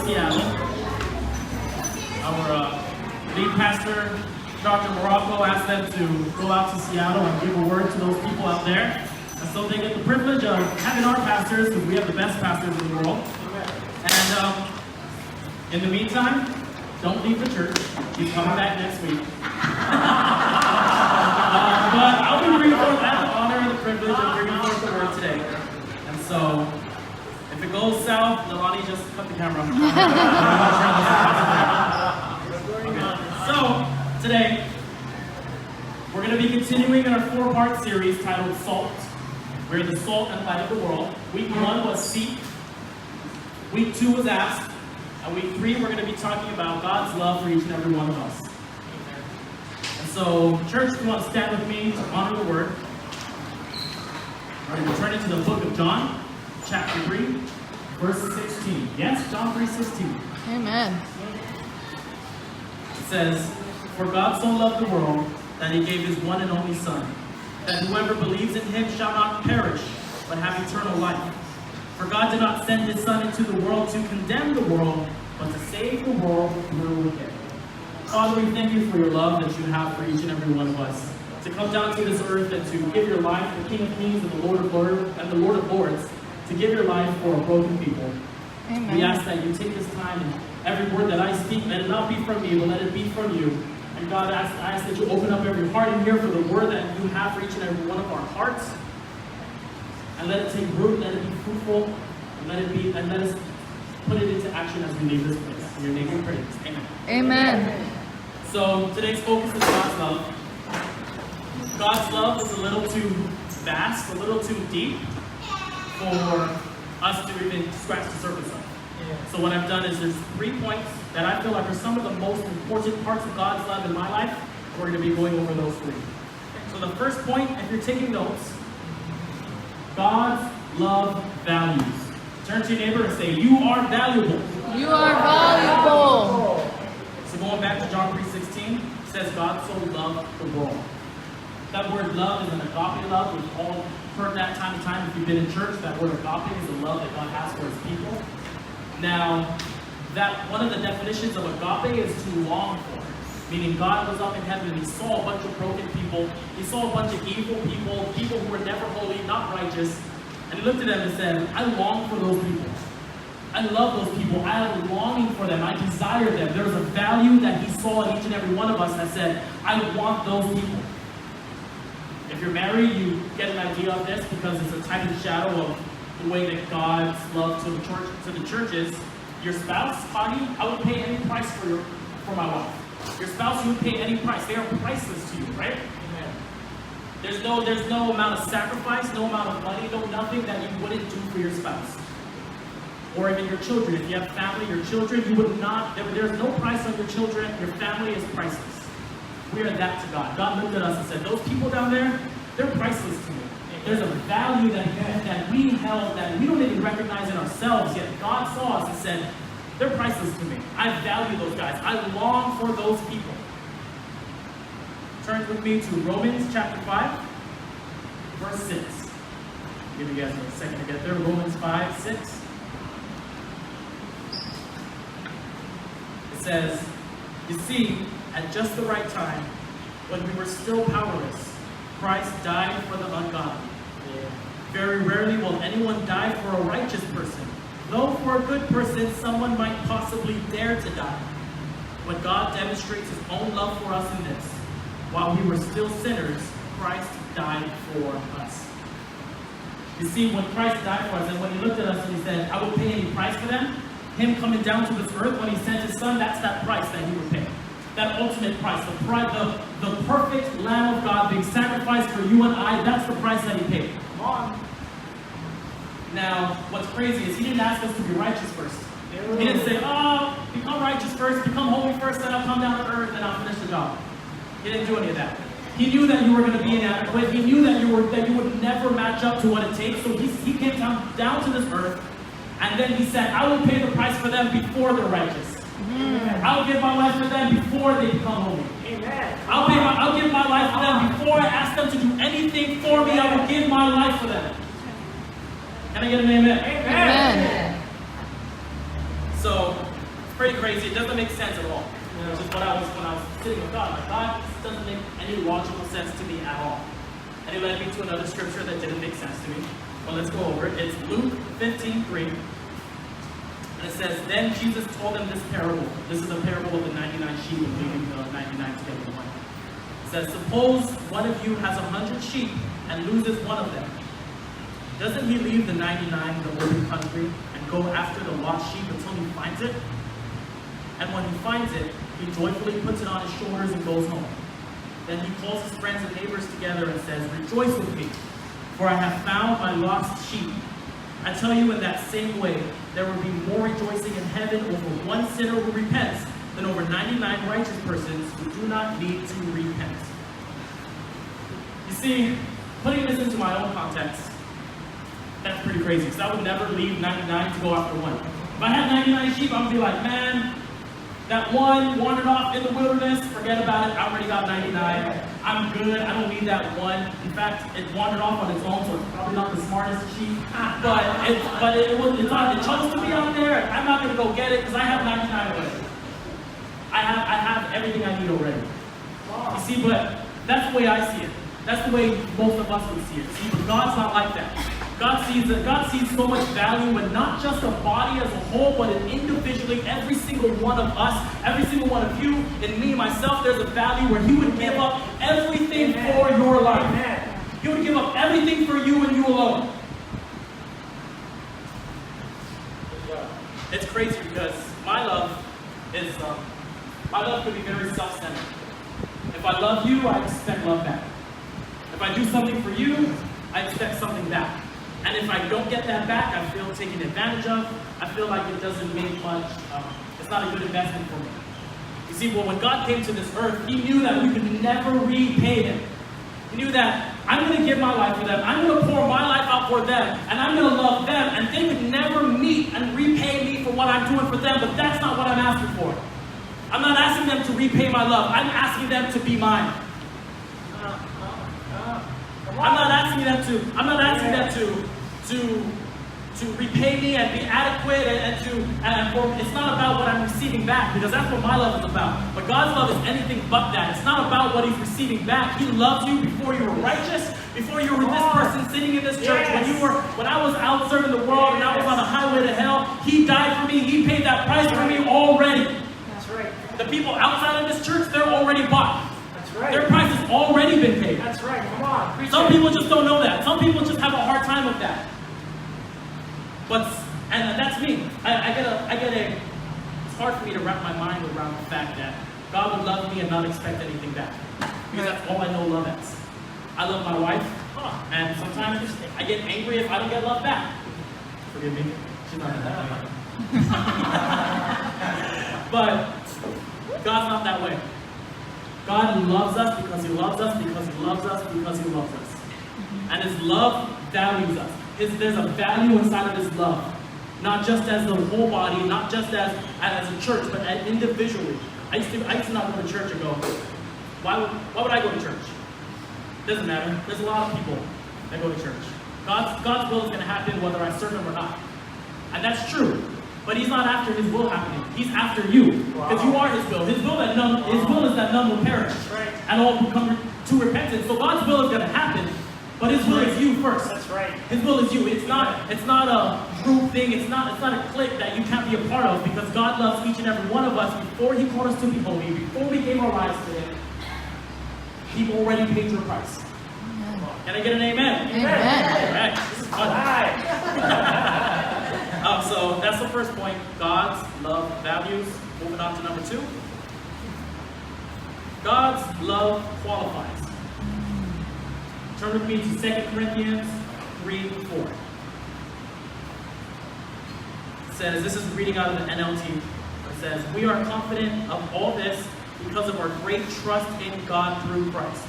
Seattle. Our lead pastor, Dr. Morocco, asked them to go out to Seattle and give a word to those people out there. And so they get the privilege of having our pastors, because we have the best pastors in the world. And in the meantime, don't leave the church. He's coming back next week. But I'll be bringing forth that honor and the privilege of bringing forth the word today. And so, if it goes south, Nalani, just cut the camera. Okay. So, today, we're going to be continuing in our 4-part series titled Salt. We're the salt and light of the world. Week 1 was seek. Week 2 was ask. And week 3, we're going to be talking about God's love for each and every one of us. And so, church, if you want to stand with me to honor the word, we're going to turn into the book of John, chapter 3, verse 16. Yes, John 3:16. Amen. It says, "For God so loved the world that he gave his one and only Son, that whoever believes in him shall not perish, but have eternal life. For God did not send his Son into the world to condemn the world, but to save the world through him." Father, we thank you for your love that you have for each and every one of us. To come down to this earth and to give your life, the King of Kings and the Lord of Lords, to give your life for a broken people. Amen. We ask that you take this time and every word that I speak, let it not be from me, but let it be from you. And God, I ask that you open up every heart in here for the word that you have for each and every one of our hearts. And let it take root, let it be fruitful, and let us put it into action as we leave this place. In your name we pray. Amen. Amen. So today's focus is God's love. God's love is a little too vast, a little too deep for us to even scratch the surface of. So what I've done is there's 3 points that I feel like are some of the most important parts of God's love in my life. We're going to be going over those 3. So the first point, if you're taking notes, God's love values. Turn to your neighbor and say, "You are valuable." You are valuable. So going back to John 3:16, it says God so loved the world. That word love is an agape love. We've all heard that time to time if you've been in church. That word agape is the love that God has for his people. Now, that one of the definitions of agape is to long for. Meaning God was up in heaven and he saw a bunch of broken people. He saw a bunch of evil people, people who were never holy, not righteous. And he looked at them and said, "I long for those people. I love those people. I have a longing for them. I desire them." There was a value that he saw in each and every one of us that said, "I want those people." If you're married, you get an idea of this because it's a type and shadow of the way that God's love to the church is. Your spouse, Hadi, I would pay any price for my wife. Your spouse, you would pay any price. They are priceless to you, right? Amen. There's no amount of sacrifice, no amount of money, no nothing that you wouldn't do for your spouse. Or even your children. If you have family, your children, you would not, there's no price on your children. Your family is priceless. We are that to God. God looked at us and said, "Those people down there, they're priceless to me." There's a value that we held that we don't even recognize in ourselves yet. God saw us and said, "They're priceless to me. I value those guys. I long for those people." Turn with me to Romans chapter 5, verse 6. Give you guys a second to get there. Romans 5:6. It says, "You see, at just the right time, when we were still powerless, Christ died for the ungodly. Very rarely will anyone die for a righteous person, though for a good person someone might possibly dare to die. But God demonstrates his own love for us in this: while we were still sinners, Christ died for us." You see, when Christ died for us, and when he looked at us and he said, "I will pay any price for them," him coming down to this earth when he sent his Son, that's that price that he would pay. That ultimate price, the perfect Lamb of God being sacrificed for you and I, that's the price that he paid. Come on. Now, what's crazy is he didn't ask us to be righteous first. He didn't say, "Oh, become righteous first, become holy first, then I'll come down to earth and I'll finish the job." He didn't do any of that. He knew that you were going to be inadequate. He knew that you would never match up to what it takes. So he came down to this earth, and then he said, "I will pay the price for them before they're righteous. I'll give my life for them before they become holy. Amen. I'll give my life for them before I ask them to do anything for me. I will give my life for them." Can I get an amen? Amen. So Pretty crazy. It doesn't make sense at all. Which is what I was when I was sitting with God. Like, God, this doesn't make any logical sense to me at all. And he led me to another scripture that didn't make sense to me. Well, let's go over it. It's Luke 15:3. And it says, then Jesus told them this parable. This is a parable of the 99 sheep and leaving the 99 to get the one. It says, suppose one of you has 100 sheep and loses one of them. Doesn't he leave the 99 in the open country and go after the lost sheep until he finds it? And when he finds it, he joyfully puts it on his shoulders and goes home. Then he calls his friends and neighbors together and says, rejoice with me, for I have found my lost sheep. I tell you, in that same way, there will be more rejoicing in heaven over one sinner who repents than over 99 righteous persons who do not need to repent. You see, putting this into my own context, that's pretty crazy, because I would never leave 99 to go after one. If I had 99 sheep, I would be like, man, that one wandered off in the wilderness, forget about it, I already got 99. I'm good, I don't need that one. In fact, it wandered off on its own, so it's probably not the smartest sheep. But it chose to be out there. I'm not going to go get it because I have 99 already. I have everything I need already. You see, but that's the way I see it. That's the way most of us would see it. See, but God's not like that. God sees so much value in not just a body as a whole, but in individually every single one of us, every single one of you, in me, myself. There's a value where He would give up everything for your life. He would give up everything for you and you alone. It's crazy because my love could be very self-centered. If I love you, I expect love back. If I do something for you, I expect something back. And if I don't get that back, I feel taken advantage of. I feel like it doesn't make much, it's not a good investment for me. You see, well, when God came to this earth, He knew that we could never repay Him. He knew that I'm going to give my life for them, I'm going to pour my life out for them, and I'm going to love them, and they would never meet and repay me for what I'm doing for them, but that's not what I'm asking for. I'm not asking them to repay my love. I'm asking them to be mine. I'm not asking them to repay me and be adequate it's not about what I'm receiving back, because that's what my love is about. But God's love is anything but that. It's not about what He's receiving back. He loves you before you were righteous, before you were this person sitting in this church, when I was out serving the world and I was on the highway to hell. He died for me. He paid that price for me already. That's right. The people outside of this church, they're already bought. That's right. Their price has already been paid. That's right. Come on. Some people just don't know that. Some people just have a hard time with that. And that's me. It's hard for me to wrap my mind around the fact that God would love me and not expect anything back. Because that's all I know love is. I love my wife, and sometimes I get angry if I don't get love back. Forgive me. She's not that way. But God's not that way. God loves us because He loves us, because He loves us, because He loves us. And His love values us. There's a value inside of His love. Not just as the whole body, not just as a church, but as individually. I used to not go to church and go, why would I go to church? Doesn't matter. There's a lot of people that go to church. God's will is going to happen whether I serve Him or not. And that's true. But He's not after His will happening. He's after you. Because you are His will. His will is that none will perish. Right. And all will come to repentance. So God's will is going to happen. But His will is you first. That's right. His will is you. It's not a group thing. It's not a clique that you can't be a part of, because God loves each and every one of us. Before He called us to be holy, before we gave our lives to Him, He already paid your price. Amen. Can I get an amen? Amen. All right. This is fun. Right. So that's the first point. God's love values. Moving on to number 2. God's love qualifies. Turn with me to 2 Corinthians 3:4. It says, this is reading out of the NLT. It says, we are confident of all this because of our great trust in God through Christ.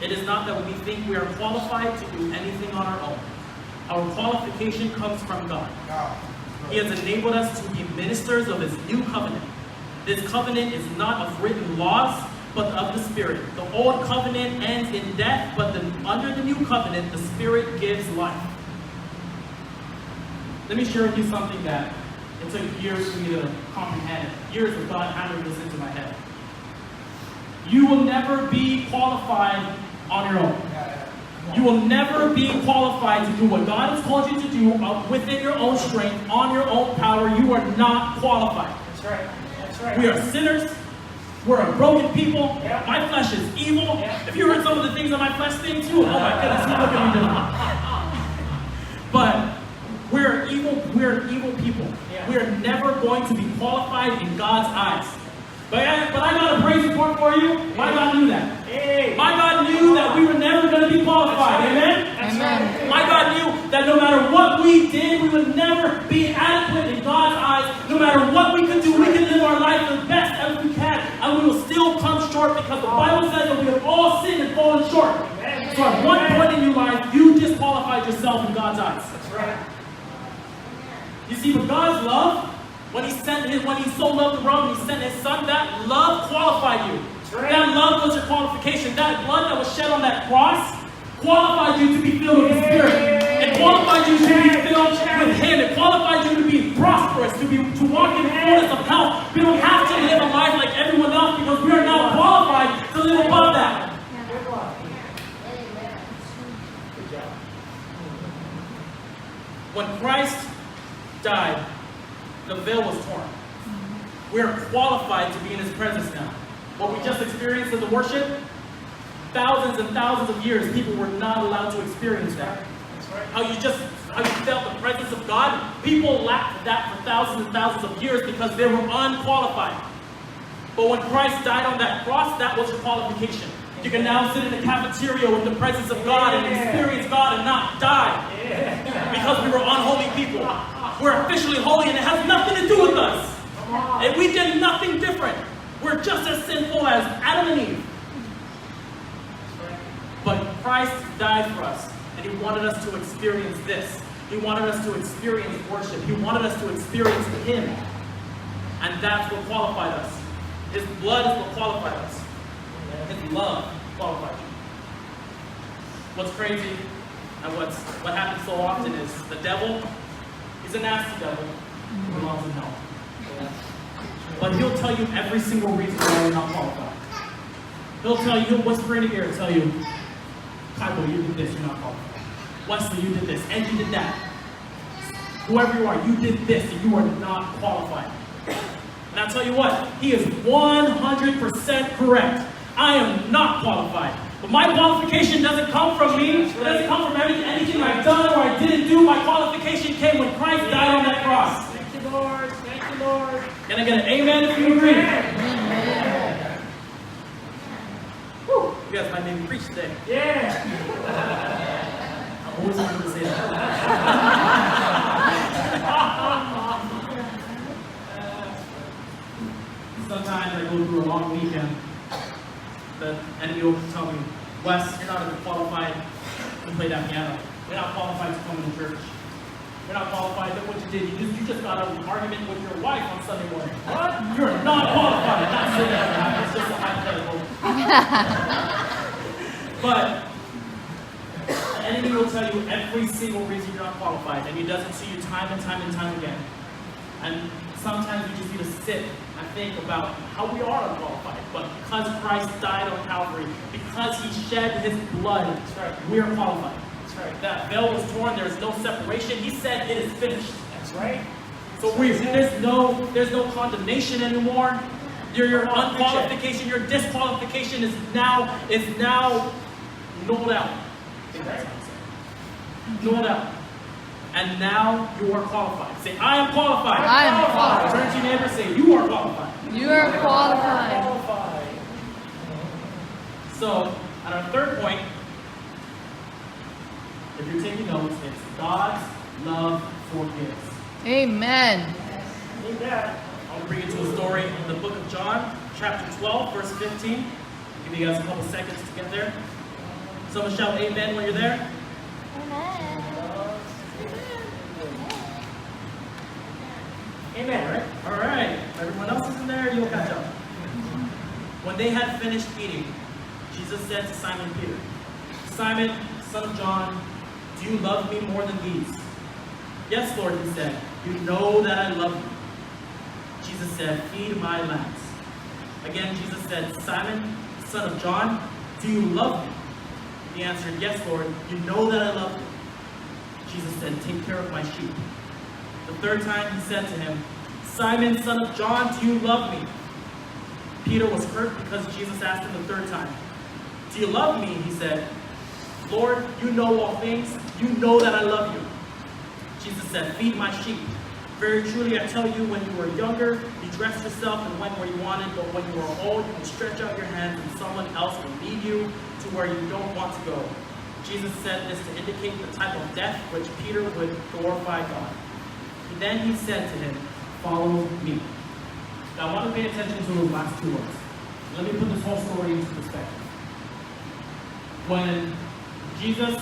It is not that we think we are qualified to do anything on our own. Our qualification comes from God. He has enabled us to be ministers of His new covenant. This covenant is not of written laws, but of the Spirit. The old covenant ends in death, but under the new covenant, the Spirit gives life. Let me share with you something that It took years for me to comprehend it. Years of God hammering this into my head. You will never be qualified on your own. You will never be qualified to do what God has called you to do within your own strength, on your own power. You are not qualified. That's right. That's right. We are sinners. We're a broken people. Yeah. My flesh is evil. Yeah. If you heard some of the things that my flesh thinks too, oh my goodness, you look at me different. But we're evil people. Yeah. We are never going to be qualified in God's eyes. But I got a praise report for you. My God knew that. Hey. My God knew that we were never going to be qualified. That's right. Amen? That's Amen. right. My God knew that no matter what we did, we would never be adequate in God's eyes. No matter what we could do, we can live our life the best as we can. And we will still come short because the Bible says that we have all sinned and fallen short. Amen. So at one point in your life, you disqualified yourself in God's eyes. That's right. You see, but God's love, when he so loved the world, when he sent his son, that love qualified you. right. That love was your qualification. That blood that was shed on that cross qualified you to be filled with the Spirit. It qualified you to be filled with him. It qualified you to be prosperous, to walk in fullness of health. We don't have to live a life like everyone else because we are now qualified to live above that. Good luck. Good job. When Christ died, the veil was torn. We are qualified to be in his presence now. What we just experienced in the worship, thousands and thousands of years, people were not allowed to experience that. That's right. How you felt the presence of God, people lacked that for thousands and thousands of years because they were unqualified. But when Christ died on that cross, that was your qualification. You can now sit in the cafeteria with the presence of God and experience God and not die. Because we were unholy people. We're officially holy and it has nothing to do with us. And we did nothing different. We're just as sinful as Adam and Eve. But Christ died for us. And he wanted us to experience this. He wanted us to experience worship. He wanted us to experience him. And that's what qualified us. His blood is what qualified us. His love qualified you. What's crazy and what happens so often is the devil, he's a nasty devil. He belongs in hell. But he'll tell you every single reason why you're not qualified. He'll whisper in your ear and tell you, Kaibo, you did this, you're not qualified. Wesley, you did this, and you did that. Whoever you are, you did this, and you are not qualified. And I'll tell you what, he is 100% correct. I am not qualified. But my qualification doesn't come from me. It doesn't come from anything I've done or I didn't do. My qualification came when Christ died on that cross. Thank you, Lord. Thank you, Lord. Can I get an amen if you agree? Amen. Whew, you guys might make me preach today. Yeah. I'm always wanted to say that. Sometimes I go through a long weekend. The enemy will tell me, Wes, you're not even qualified to play that piano. You're not qualified to come to church. You're not qualified. Look what you did. You just got out of an argument with your wife on Sunday morning. What? You're not qualified. Not saying that. It's just a hypothetical. But the enemy will tell you every single reason you're not qualified, and he does it to you time and time and time again. And sometimes we just need to sit and think about how we are unqualified. But because Christ died on Calvary, because he shed his blood, That's right. we are qualified. That's right. That veil was torn, there's no separation. He said it is finished. That's right. So there's no condemnation anymore. Your unqualification, your disqualification is now nulled out. I think that's how it's said. Nulled out. And now you are qualified. Say, I am qualified. I am qualified. Turn to your neighbor and say, you are qualified. You are qualified. Qualified. So, at our third point, if you're taking notes, it's God's love forgives. Amen. Need that. I'll bring you to a story in the book of John, chapter 12, verse 15. I'll give you guys a couple seconds to get there. Someone shout amen when you're there. Amen. All right. Everyone else is in there, you'll catch up. When they had finished eating, Jesus said to Simon Peter, Simon, son of John, do you love me more than these? Yes, Lord, he said. you know that I love you. Jesus said, feed my lambs. Again, Jesus said, Simon, son of John, do you love me? He answered, yes, Lord, you know that I love you. Jesus said, take care of my sheep. The third time he said to him, Simon, son of John, do you love me? Peter was hurt because Jesus asked him the third time. Do you love me? He said, Lord, you know all things. You know that I love you. Jesus said, feed my sheep. Very truly, I tell you, when you were younger, you dressed yourself and went where you wanted, but when you are old, you will stretch out your hands and someone else will lead you to where you don't want to go. Jesus said this to indicate the type of death which Peter would glorify God. Then he said to him, follow me. Now I want to pay attention to those last two words. Let me put this whole story into perspective. When Jesus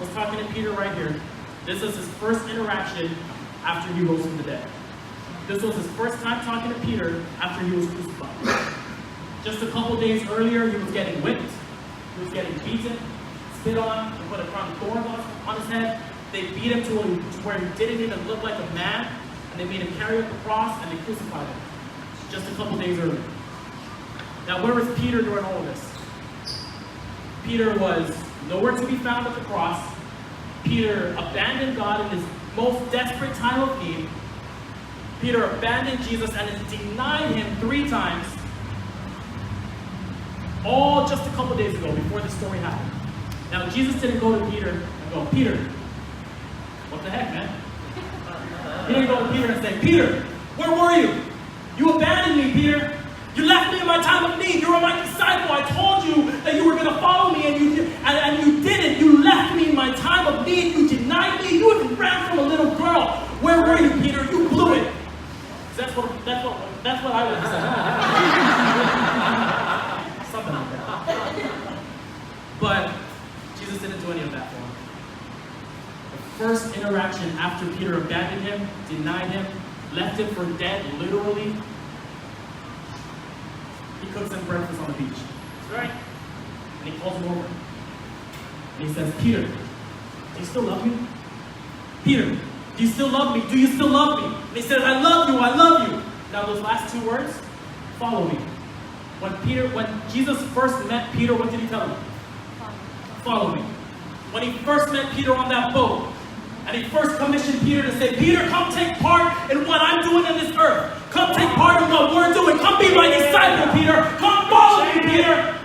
was talking to Peter right here, this is his first interaction after he rose from the dead. This was his first time talking to Peter after he was crucified. Just a couple days earlier, he was getting whipped, he was getting beaten, spit on, and put a crown of thorns on his head. They beat him to where he didn't even look like a man, and they made him carry up the cross, and they crucified him. Just a couple days earlier. Now, where was Peter during all of this? Peter was nowhere to be found at the cross. Peter abandoned God in his most desperate time of need. Peter abandoned Jesus and denied him 3 times. All just a couple days ago, before this story happened. Now, Jesus didn't go to Peter and go, Peter, what the heck, man? He didn't go to Peter and say, Peter, where were you? You abandoned me, Peter. You left me in my time of need. You were my disciple. I told you that you were going to follow me, and you didn't. You left me in my time of need. You denied me. You even ran from a little girl. Where were you, Peter? You blew it. That's what I would say. Something like that. But Jesus didn't do any of that for him. The first interaction after Peter abandoned him, denied him, left him for dead, literally, he cooks him breakfast on the beach. That's right. And he calls him over. And he says, Peter, do you still love me? Peter, do you still love me? Do you still love me? And he says, I love you, I love you. Now those last 2 words, follow me. When Jesus first met Peter, what did he tell him? Follow me. When he first met Peter on that boat, and he first commissioned Peter to say, Peter, come take part in what I'm doing in this earth. Come take part in what we're doing. Come be my disciple, Peter. Come follow me, Peter.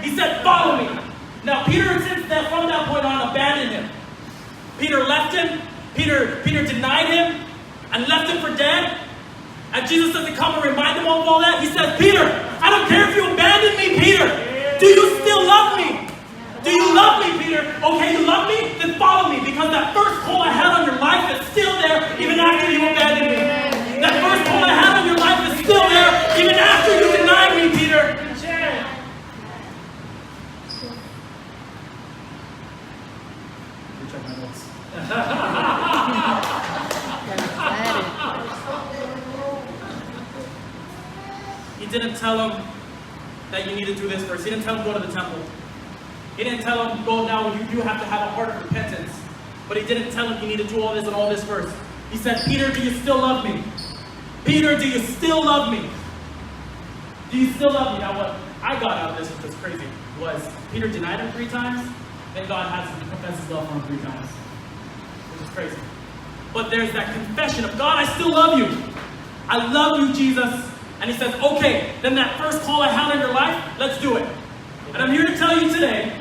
He said, follow me. Now, Peter, since that, from that point on, abandoned him. Peter left him. Peter denied him and left him for dead. And Jesus doesn't come and remind him of all that. He says, Peter, I don't care if you abandoned me, Peter. Do you still love me? Do you love me, Peter? Okay, you love me? Then follow me, because that first call I had on your life is still there even after you abandoned me. That first call I had on your life is still there even after you denied me, Peter. Check my notes. He didn't tell him that you need to do this first. He didn't tell him go to the temple. He didn't tell him, go now, you have to have a heart of repentance. But he didn't tell him you need to do all this and all this first. He said, Peter, do you still love me? Peter, do you still love me? Do you still love me? Now what I got out of this, which was crazy, was Peter denied him 3 times, then God has to confess his love for him 3 times. Which is crazy. But there's that confession of, God, I still love you. I love you, Jesus. And he says, okay, then that first call I had in your life, let's do it. And I'm here to tell you today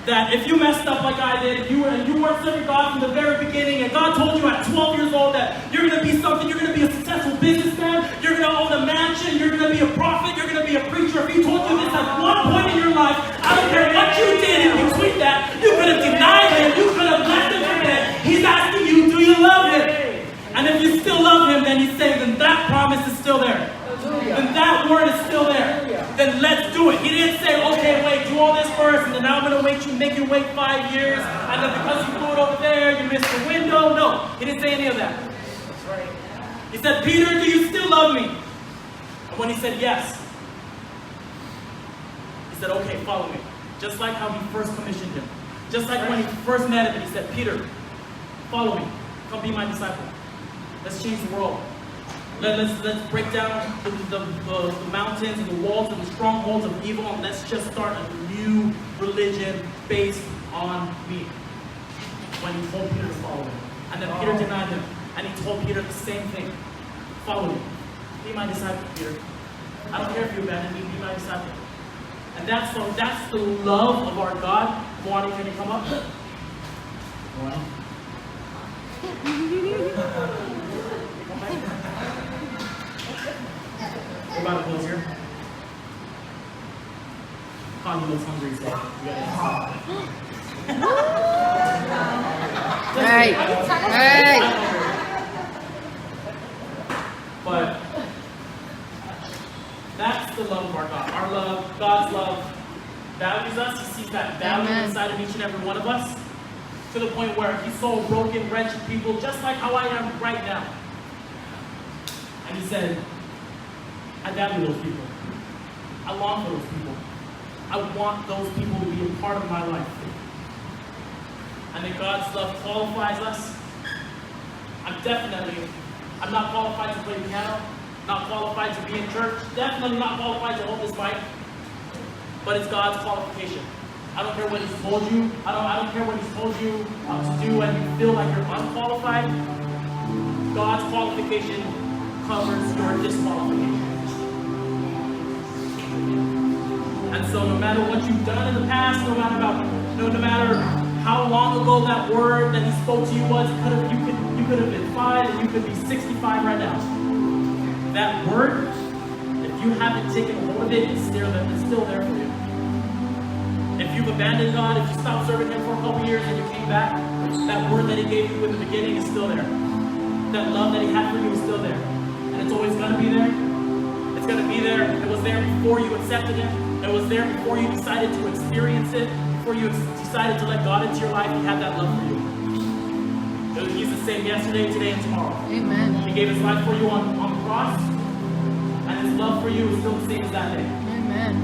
that if you messed up like I did, and you weren't serving God from the very beginning, and God told you at 12 years old that you're going to be something, you're going to be a successful businessman, you're going to own a mansion, you're going to be a prophet, you're going to be a preacher. If he told you this at one point in your life, I don't care what you did in between that, you could have denied him, you could have left him for dead. He's asking you, do you love him? And if you still love him, then he's saying, then that promise is still there. Then that word is still there. Then let's do it. He didn't say, okay, wait, do all this first, and then now I'm going to make you wait 5 years, and then because you blew it over there, you missed the window. No, he didn't say any of that. That's right. He said, Peter, do you still love me? And when he said yes, he said, okay, follow me. Just like how he first commissioned him. Just like when he first met him, and he said, Peter, follow me. Come be my disciple. Let's change the world. Let's break down the mountains and the walls and the strongholds of evil, and let's just start a new religion based on me. When he told Peter to follow him. And then Peter denied him. And he told Peter the same thing. Follow me. Be my disciple, Peter. I don't care if you abandon me, be my disciple. And that's the love of our God. Moani, can you come up? Moani. We're about to close here. Connie looks hungry, so you gotta Hey. Hey. But that's the love of our God. Our love, God's love, values us. He sees that value Amen. inside of each and every one of us, to the point where he saw broken, wretched people just like how I am right now. And he said, I value those people. I long for those people. I want those people to be a part of my life. And that God's love qualifies us. I'm not qualified to play piano, not qualified to be in church, definitely not qualified to hold this mic, but it's God's qualification. I don't care what he's told you, I don't care what he's told you to do and you feel like you're unqualified. God's qualification covers your disqualification. And so no matter what you've done in the past, no matter how long ago that word that he spoke to you was, you could have been 5 and you could be 65 right now. That word, if you haven't taken hold of it, it's still there for you. If you've abandoned God, if you stopped serving him for a couple years and you came back, that word that he gave you in the beginning is still there. That love that he had for you is still there. And it's always going to be there. It's going to be there. It was there before you accepted him. It was there before you decided to experience it. Before you decided to let God into your life, he had that love for you. He's the same yesterday, today, and tomorrow. Amen. He gave his life for you on the cross, and his love for you is still the same as that day. Amen.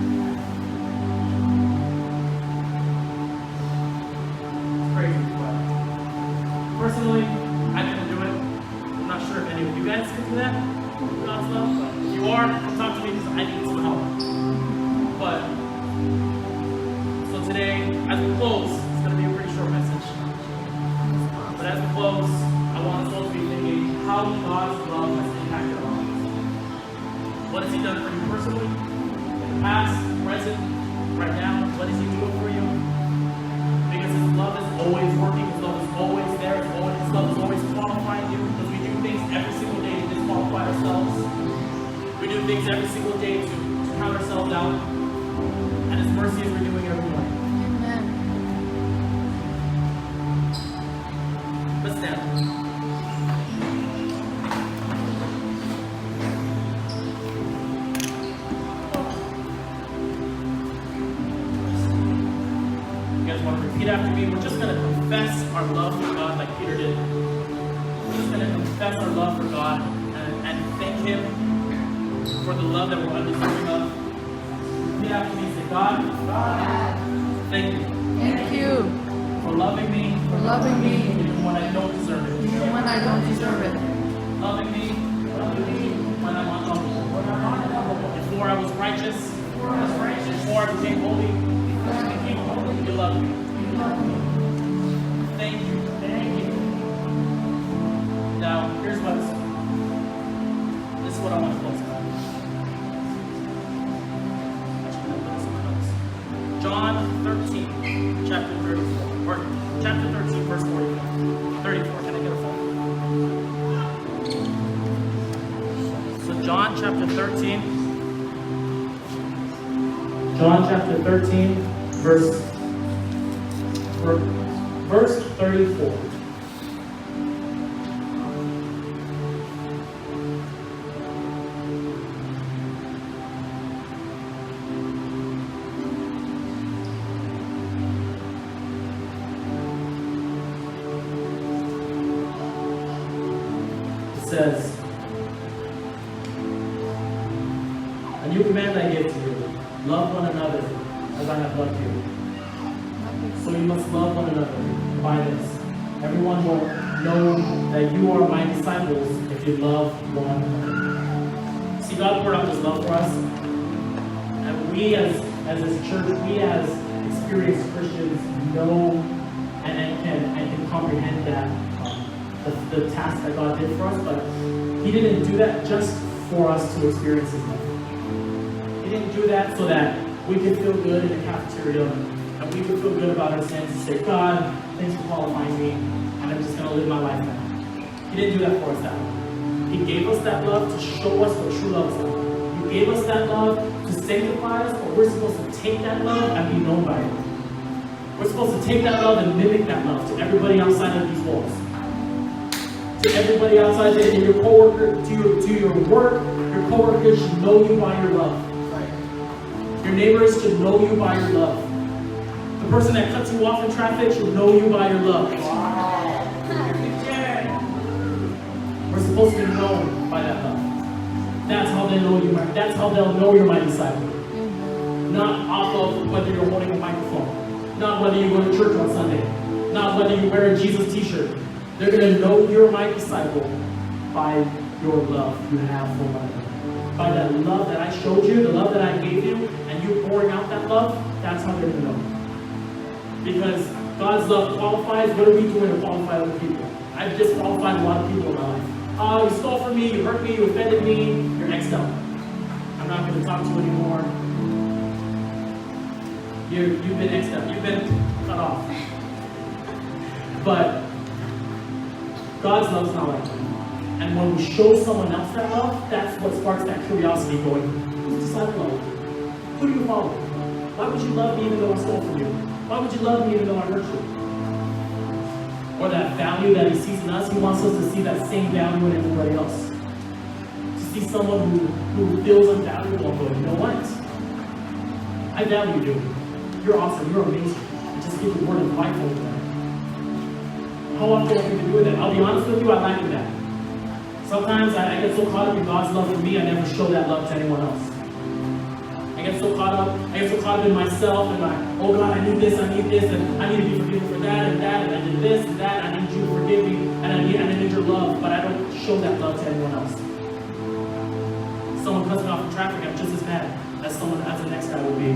It's crazy, but personally, I couldn't do it. I'm not sure if any of you guys can do that. God's love, but if you are, talk to me because I need some help. But so today, as we close, it's going to be a pretty short message. But as we close, I want us all to be thinking how God's love has impacted our lives. What has he done for you personally? In the past, present, right now? What is he doing for you? Because his love is always working, his love is always there, his love is always qualifying you, because we do things every single day to disqualify ourselves. We do things every single day to count ourselves out. And his mercy is renewing every morning. Amen. Let's stand. You guys want to repeat after me? We're just going to confess our love for God like Peter did. We're just going to confess our love for God and thank him for the love that we're undeserving of. Repeat after me. Say, God, thank you. Thank you For loving me. for loving me Even when I don't deserve it. even when I don't deserve it. Loving me when I'm unlovable. Before I was righteous, before I became holy, you loved me. Thank you. Now, this is what I want to close with. John 13, chapter 34, or chapter 13, verse 44. 34, can I get a phone? So John chapter 13, verse 34. Says, a new command I give to you, love one another as I have loved you. So you must love one another. By this, everyone will know that you are my disciples if you love one another. See, God poured out His love for us. And we as His church, we as experienced Christians know and can comprehend that the task that God did for us, but He didn't do that just for us to experience His love. He didn't do that so that we could feel good in the cafeteria and we could feel good about our sins and say, God, thanks for qualifying me, and I'm just going to live my life now. He didn't do that for us that way. He gave us that love to show us what true love is like. He gave us that love to sanctify us, but we're supposed to take that love and be known by it. We're supposed to take that love and mimic that love to everybody outside of these walls. To everybody outside, to your coworker, to your work, your coworkers should know you by your love. Your neighbors should know you by your love. The person that cuts you off in traffic should know you by your love. We're supposed to be known by that love. That's how they know you. That's how they'll know you're my disciple. Not off of whether you're holding a microphone. Not whether you go to church on Sunday. Not whether you wear a Jesus t-shirt. They're going to know you're my disciple by your love you have for one another. By that love that I showed you, the love that I gave you, and you pouring out that love, that's how they're going to know. Because God's love qualifies. What are we doing to qualify other people? I've disqualified a lot of people in my life. Oh, you stole from me, you hurt me, you offended me, you're X'd out. I'm not going to talk to you anymore. You've been X'd out. You've been cut off. But God's love is not like that. And when we show someone else that love, that's what sparks that curiosity going, who's disciple love? Who do you follow? Why would you love me even though I stole from you? Why would you love me even though I hurt you? Or that value that He sees in us, He wants us to see that same value in everybody else. To see someone who feels unvaluable and go, you know what? I value you. You're awesome. You're amazing. And just give the word of life over that. How often are we doing that? I'll be honest with you, I lack that. Sometimes I get so caught up in God's love for me, I never show that love to anyone else. I get so caught up in myself and oh God, I need this, and I need to be forgiven for that, and I did this and that, I need you to forgive me, and I need your love, but I don't show that love to anyone else. Someone cuts me off in traffic, I'm just as mad as the next guy would be.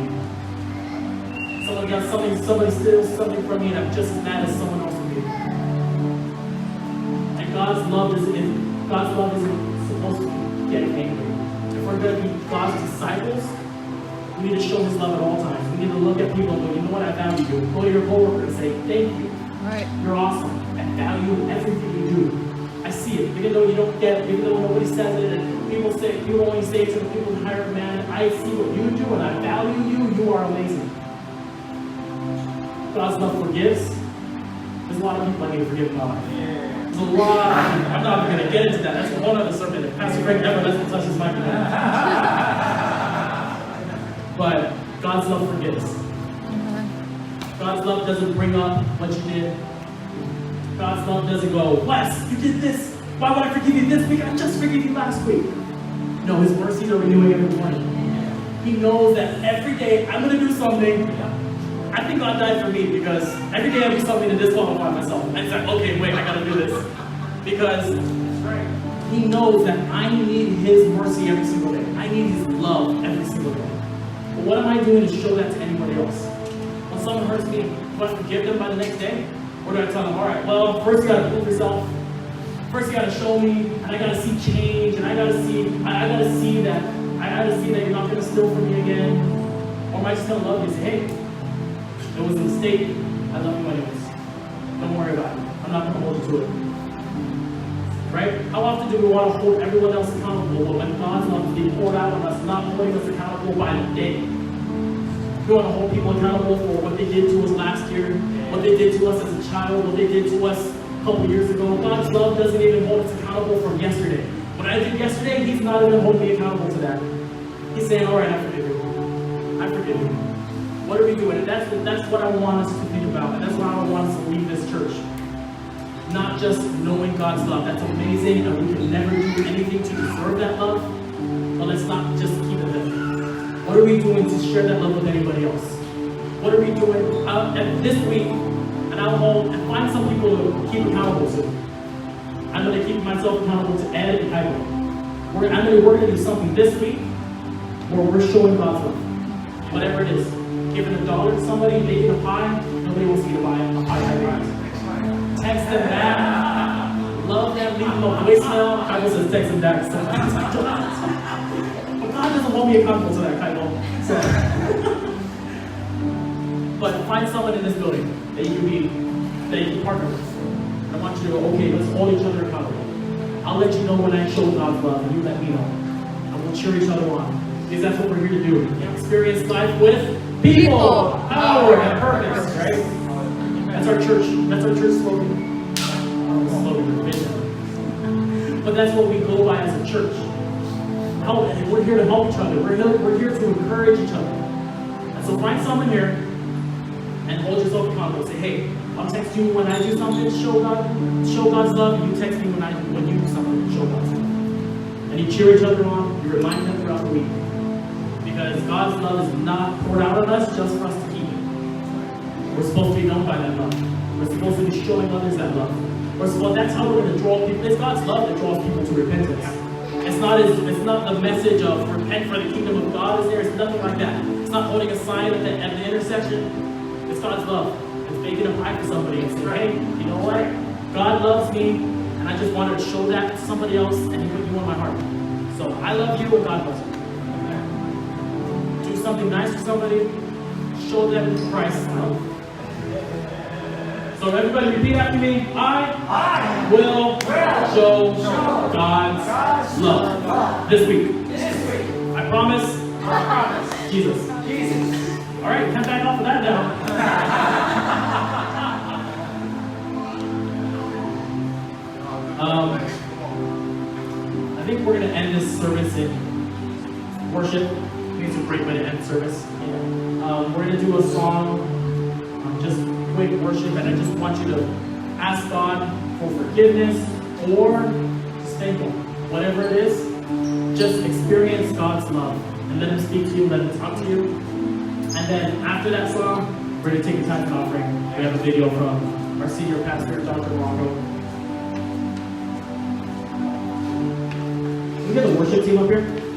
Someone got somebody steals something from me, and I'm just as mad as someone else would be. And God's love isn't supposed to be getting angry. If we're going to be God's disciples, we need to show His love at all times. We need to look at people and go, you know what, I value you. Go to your coworker and say, thank you. Right. You're awesome. I value everything you do. I see it. Even though you don't get it, even though nobody says it, and people only say it to the people in higher command, I see what you do and I value you. You are amazing. God's love forgives. There's a lot of people I need to forgive in my life. There's a lot of people. I'm not even going to get into that. That's a whole other sermon. If Pastor Greg never lets me touch his microphone. But God's love forgives. God's love doesn't bring up what you did. God's love doesn't go, Wes, you did this. Why would I forgive you this week? I just forgave you last week. No, His mercies are renewing every morning. He knows that every day I'm going to do something. I think God died for me because every day I do something to disqualify myself. And it's like, okay, wait, I got to do this. Because He knows that I need His mercy every single day. I need His love every single day. But what am I doing to show that to anybody else? When someone hurts me, do I forgive them by the next day? Or do I tell them, all right, well, first you got to prove yourself. First you got to show me, and I got to see change, and I got to see that you're not going to steal from me again. Or am I just going to love you and say, hey, it was a mistake. I love you anyways. Don't worry about it. I'm not going to hold you to it. Right? How often do we want to hold everyone else accountable when God's love is being poured out on us, not holding us accountable by the day? We want to hold people accountable for what they did to us last year, what they did to us as a child, what they did to us a couple years ago. God's love doesn't even hold us accountable from yesterday. What I did yesterday, He's not even holding me accountable to that. He's saying, all right, I forgive you. I forgive you. What are we doing? And that's what I want us to think about, and that's what I want us to leave this church. Not just knowing God's love. That's amazing, and we can never do anything to deserve that love. But let's not just keep it there. What are we doing to share that love with anybody else? What are we doing this week? And I'll hold and find some people to keep accountable to. I'm going to keep myself accountable to Ed and Kylo. We're going to do something this week where we're showing God's love. Whatever it is. Giving $1 to somebody, making a pie, nobody wants you to buy a pie. Text them back. Love them, leave them a voicemail. Kylo says text them back. But God doesn't hold me accountable to that, Kylo. So. But find someone in this building that you can partner with. I want you to go, okay, let's hold each other accountable. I'll let you know when I show God's love, and you let me know. And we'll cheer each other on. Because that's what we're here to do. Experience life with people, power, and purpose, right? That's our church slogan. Vision. But that's what we go by as a church. Help, and we're here to help each other. We're here to encourage each other. And so find someone here and hold yourself accountable. Say, hey, I'll text you when I do something to show God's love, and you text me when you do something to show God's love. And you cheer each other on, you remind them throughout the week. Because God's love is not poured out on us just for us to keep it. We're supposed to be known by that love. We're supposed to be showing others that love. That's how we're going to draw people. It's God's love that draws people to repentance. It's not the message of repent for the kingdom of God is there. It's nothing like that. It's not holding a sign at the intersection. It's God's love. It's making a pie for somebody and saying, hey, you know what? God loves me, and I just wanted to show that to somebody else, and He put you on my heart. So I love you, and God loves you. Do something nice for somebody. Show them Christ's love. So everybody repeat after me. I will show God's love this week. I promise. Jesus. All right, come back off of that now. I think we're going to end this service in worship. I think it's a great way to end the service. We're going to do a song, just quick worship, and I just want you to ask God for forgiveness or just thank Him. Whatever it is, just experience God's love and let Him speak to you, let Him talk to you. And then after that song, we're going to take a time offering. We have a video from our senior pastor, Dr. Longo. Can we get the worship team up here?